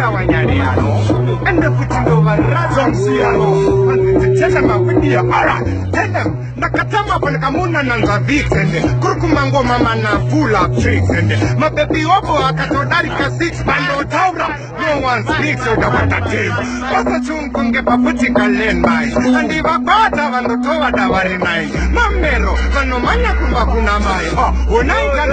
Wanyariano, and the putting over Razonsiano, and tell them a video, tell them, Nakatama Panakamuna Nanzavix, and Kurkumango Mamana full of tricks, and my baby Obo Akatodarica 6 Bando Taura, no one speaks of the water tail. Pasachun Kungepa Putika Lenmai, and if a bata and the Toa Davarinai, Mamero, Vanomania Kumakunamai, Unaika,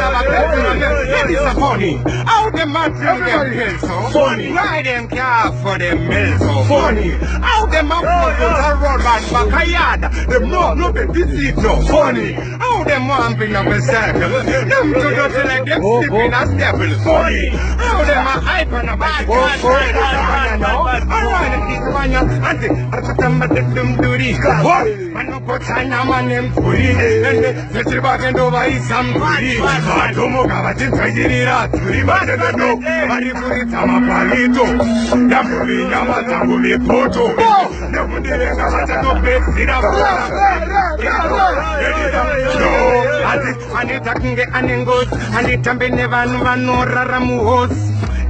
there is a funny, how the matron get so funny, why them care for the mills so funny, how the mouth are rolled back Bakayada, the no be busy no funny, how the mom been up a circle, them to go to like them sleeping as devil funny, how them are hype on a bad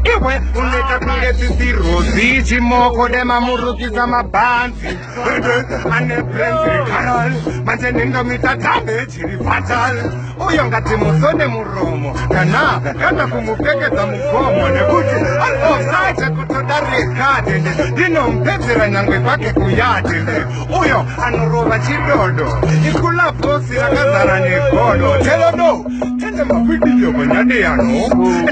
Iwe uneta kungeti rozi chimoko de mamuruki za mabanzi ane prenzi karal manje nindo mitatabe chiri fatal uyo ngati musone muromo kana kumupekeza mukomo nekuti alofsaite kutodari kade dino mpezera nyangwe pake kuyate uyo anorova chidodo ikula fosi rakazara negodo telodo tende mavidiyo kwenyade yano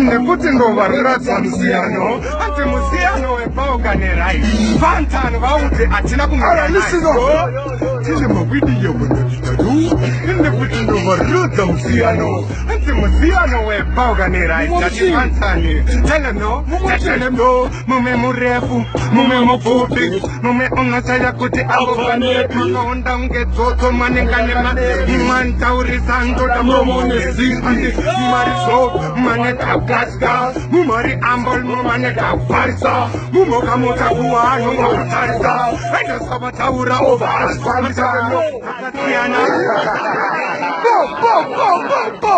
nekuti ndo variraza Musiano, ante Musiano e pauga nerai. Fantan vauti atina kumara. Listen up. Tell them a video when you do. In the putting over Ruta Musiano, ante Musiano e pauga nerai. Tati Fantani. Tell them no. Tell them no. Mume murefu, mume mufupi, mume unasaya kuti abofane. Mume undange toto manengane mate. Manta urisando da momone zindi. Mariso maneta gaska. Mumari ambol mumaneka farsa. Mumoka mota kuano matarsa. Enda sabataura over as farsa. Go, go, go, go, go.